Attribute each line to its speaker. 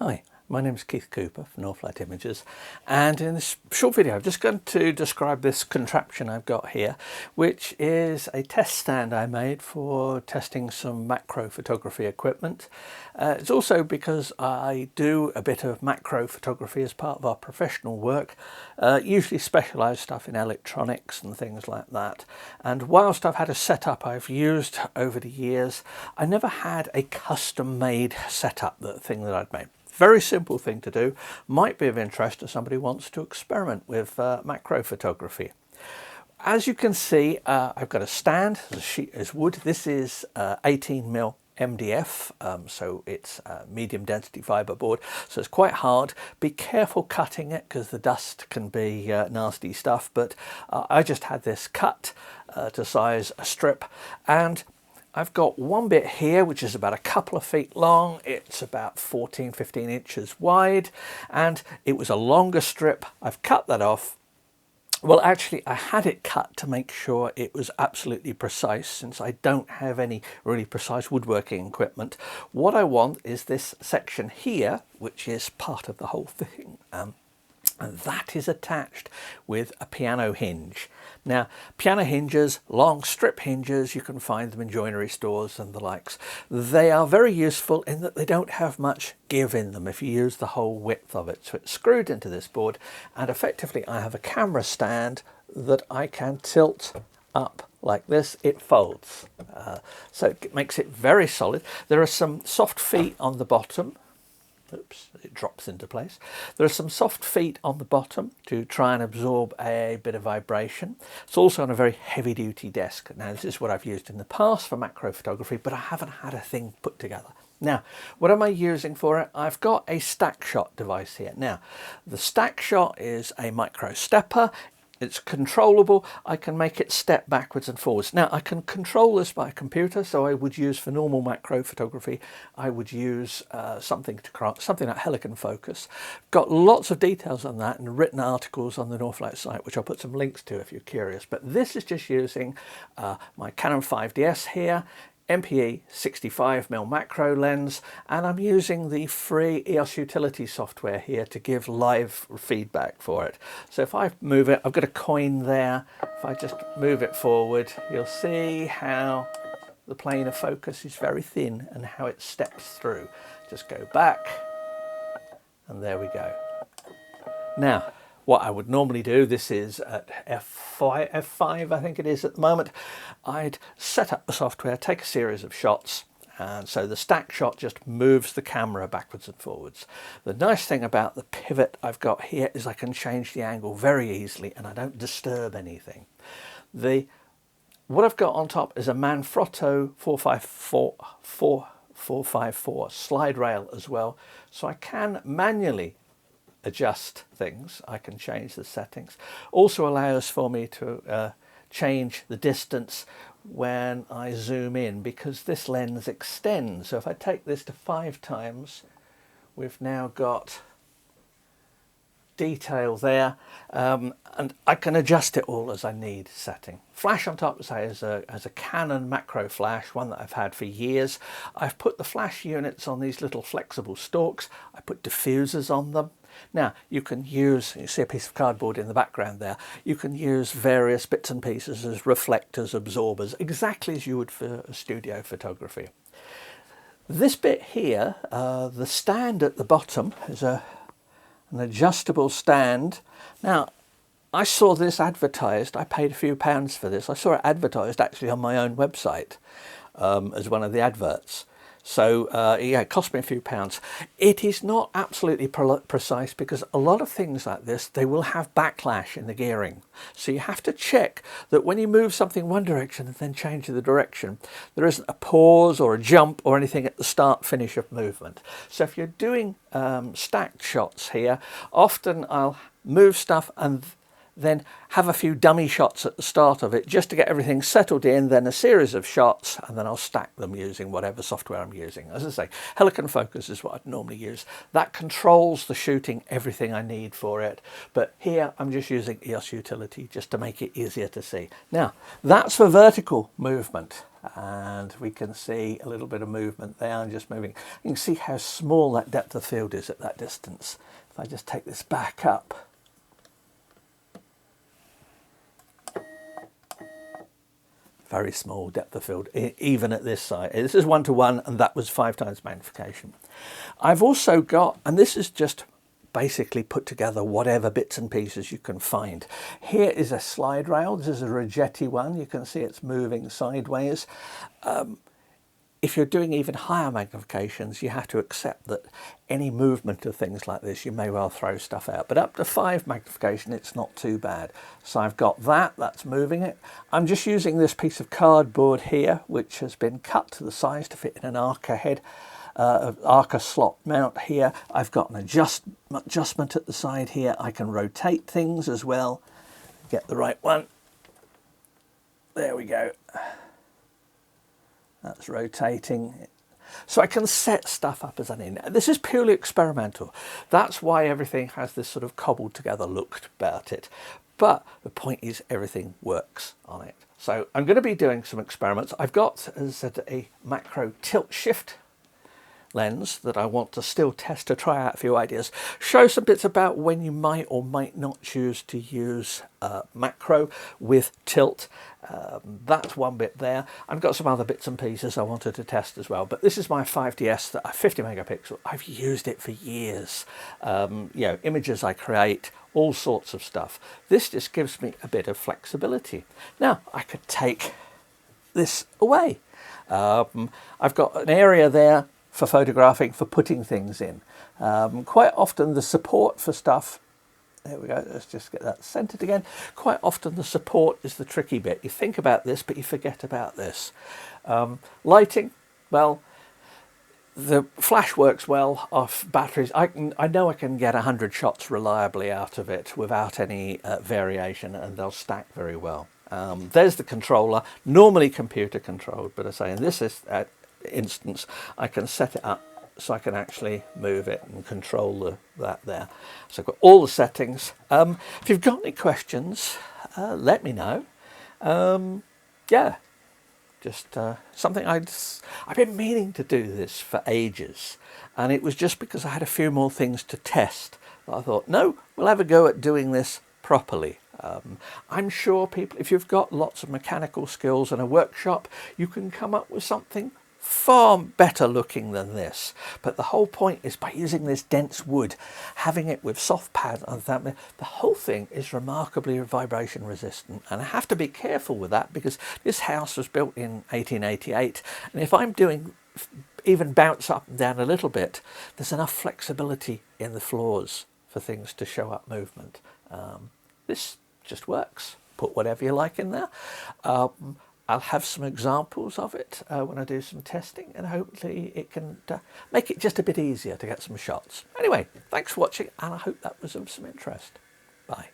Speaker 1: Hi, my name is Keith Cooper from Northlight Images, and in this short video I'm just going to describe this contraption I've got here, which is a test stand I made for testing some macro photography equipment. It's also because I do a bit of macro photography as part of our professional work, usually specialised stuff in electronics and things like that. And whilst I've had a setup I've used over the years, I never had a custom-made setup, the thing that I'd made. Very simple thing to do, might be of interest to somebody who wants to experiment with macro photography. As you can see, I've got a stand, the sheet is wood. This is 18mm MDF, so it's medium density fibre board, so it's quite hard. Be careful cutting it because the dust can be nasty stuff, but I just had this cut to size a strip, and I've got one bit here which is about a couple of feet long. It's about 14-15 inches wide, and it was a longer strip. I've cut that off. Well, actually I had it cut to make sure it was absolutely precise, since I don't have any really precise woodworking equipment. What I want is this section here, which is part of the whole thing, and that is attached with a piano hinge. Now, piano hinges, long strip hinges, you can find them in joinery stores and the likes. They are very useful in that they don't have much give in them if you use the whole width of it. So it's screwed into this board, and effectively I have a camera stand that I can tilt up like this. It folds, so it makes it very solid. There are some soft feet on the bottom. Oops, it drops into place. There are some soft feet on the bottom to try and absorb a bit of vibration. It's also on a very heavy duty desk. Now, this is what I've used in the past for macro photography, but I haven't had a thing put together. Now, what am I using for it? I've got a StackShot device here. Now, the StackShot is a micro stepper. It's controllable. I can make it step backwards and forwards. Now, I can control this by a computer, so I would use for normal macro photography, I would use something like Helicon Focus. Got lots of details on that and written articles on the Northlight site, which I'll put some links to if you're curious. But this is just using my Canon 5DS here, MP-E 65mm macro lens, and I'm using the free EOS utility software here to give live feedback for it. So if I move it, I've got a coin there. If I just move it forward, you'll see how the plane of focus is very thin and how it steps through. Just go back, and there we go. Now, what I would normally do, this is at F5 I think it is at the moment, I'd set up the software, take a series of shots, and so the StackShot just moves the camera backwards and forwards. The nice thing about the pivot I've got here is I can change the angle very easily and I don't disturb anything. What I've got on top is a Manfrotto 454 slide rail as well, so I can manually adjust things. I can change the settings. Also allows for me to change the distance when I zoom in, because this lens extends. So if I take this to 5 times, we've now got detail there, and I can adjust it all as I need setting. Flash on top, say, as a Canon macro flash, one that I've had for years. I've put the flash units on these little flexible stalks. I put diffusers on them. Now, you can use, you see a piece of cardboard in the background there, you can use various bits and pieces as reflectors, absorbers, exactly as you would for studio photography. This bit here, the stand at the bottom, is an adjustable stand. Now, I saw this advertised, I paid a few pounds for this. I saw it advertised actually on my own website as one of the adverts. So yeah, it cost me a few pounds. It is not absolutely precise, because a lot of things like this, they will have backlash in the gearing. So you have to check that when you move something one direction and then change the direction, there isn't a pause or a jump or anything at the start finish of movement. So if you're doing stacked shots here, often I'll move stuff and then have a few dummy shots at the start of it just to get everything settled in, then a series of shots, and then I'll stack them using whatever software I'm using. As I say, Helicon Focus is what I'd normally use. That controls the shooting, everything I need for it. But here I'm just using EOS utility just to make it easier to see. Now, that's for vertical movement. and we can see a little bit of movement there and just moving. You can see how small that depth of field is at that distance. If I just take this back up, very small depth of field, even at this side. This is 1:1, and that was 5 times magnification. I've also got, and this is just basically put together whatever bits and pieces you can find. Here is a slide rail. This is a Rigetti one. You can see it's moving sideways. If you're doing even higher magnifications, you have to accept that any movement of things like this, you may well throw stuff out. But up to 5 magnification, it's not too bad. So I've got that's moving it. I'm just using this piece of cardboard here, which has been cut to the size to fit in an Arca head, Arca slot mount here. I've got an adjustment at the side here. I can rotate things as well. Get the right one. There we go. That's rotating. So I can set stuff up as I need. This is purely experimental. That's why everything has this sort of cobbled together look about it. But the point is everything works on it. So I'm going to be doing some experiments. I've got, as I said, a macro tilt shift lens that I want to still test to try out a few ideas. Show some bits about when you might or might not choose to use macro with tilt. That's one bit there. I've got some other bits and pieces I wanted to test as well, but this is my 5DS, that 50 megapixel. I've used it for years. You know, images I create, all sorts of stuff. This just gives me a bit of flexibility. Now I could take this away. I've got an area there for photographing, for putting things in. Quite often the support for stuff, there we go, let's just get that centered again. Quite often the support is the tricky bit. You think about this, but you forget about this. Lighting, well, the flash works well off batteries. I know I can get 100 shots reliably out of it without any variation, and they'll stack very well. There's the controller, normally computer controlled, but I say in this instance I can set it up so I can actually move it and control that there. So I've got all the settings. If you've got any questions, let me know. Yeah, just something I've been meaning to do this for ages, and it was just because I had a few more things to test that I thought, no, we'll have a go at doing this properly. I'm sure people, if you've got lots of mechanical skills and a workshop, you can come up with something far better looking than this. But the whole point is, by using this dense wood, having it with soft pad and that, the whole thing is remarkably vibration resistant. And I have to be careful with that because this house was built in 1888, and if I'm doing even bounce up and down a little bit, there's enough flexibility in the floors for things to show up movement. This just works. Put whatever you like in there. I'll have some examples of it when I do some testing, and hopefully it can make it just a bit easier to get some shots. Anyway, thanks for watching, and I hope that was of some interest. Bye.